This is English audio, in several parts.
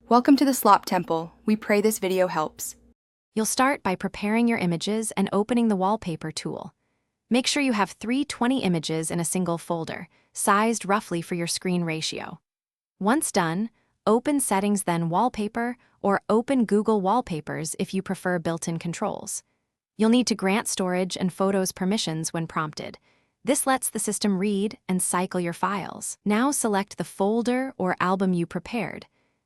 Welcome to the Slop Temple. We pray this video helps. You'll start by preparing your images and opening the Wallpaper tool. Make sure you have 320 images in a single folder, sized roughly for your screen ratio. Once done, open Settings, then Wallpaper, or open Google Wallpapers if you prefer built-in controls. You'll need to grant storage and photos permissions when prompted. This lets the system read and cycle your files. Now select the folder or album you prepared.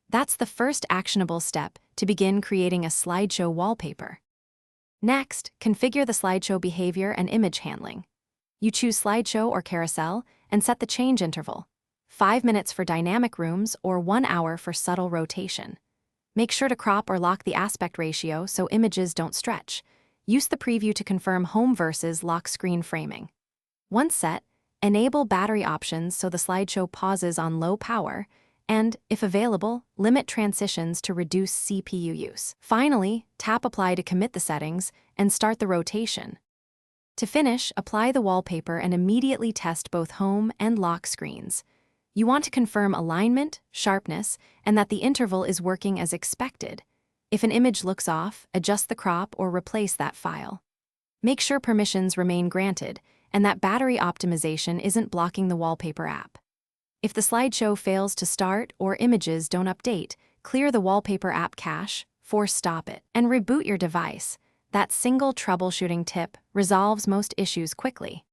That's the first actionable step to begin creating a slideshow wallpaper. Next, configure the slideshow behavior and image handling. You choose slideshow or carousel and set the change interval: 5 minutes for dynamic rooms or 1 hour for subtle rotation. Make sure to crop or lock the aspect ratio so images don't stretch. Use the preview to confirm home versus lock screen framing. Once set, enable battery options so the slideshow pauses on low power, and, if available, limit transitions to reduce CPU use. Finally, tap Apply to commit the settings and start the rotation. To finish, apply the wallpaper and immediately test both home and lock screens. You want to confirm alignment, sharpness, and that the interval is working as expected. If an image looks off, adjust the crop or replace that file. Make sure permissions remain granted and that battery optimization isn't blocking the Wallpaper app. If the slideshow fails to start or images don't update, clear the Wallpaper app cache, force stop it, and reboot your device. That single troubleshooting tip resolves most issues quickly.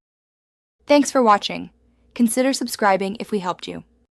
Thanks for watching. Consider subscribing if we helped you.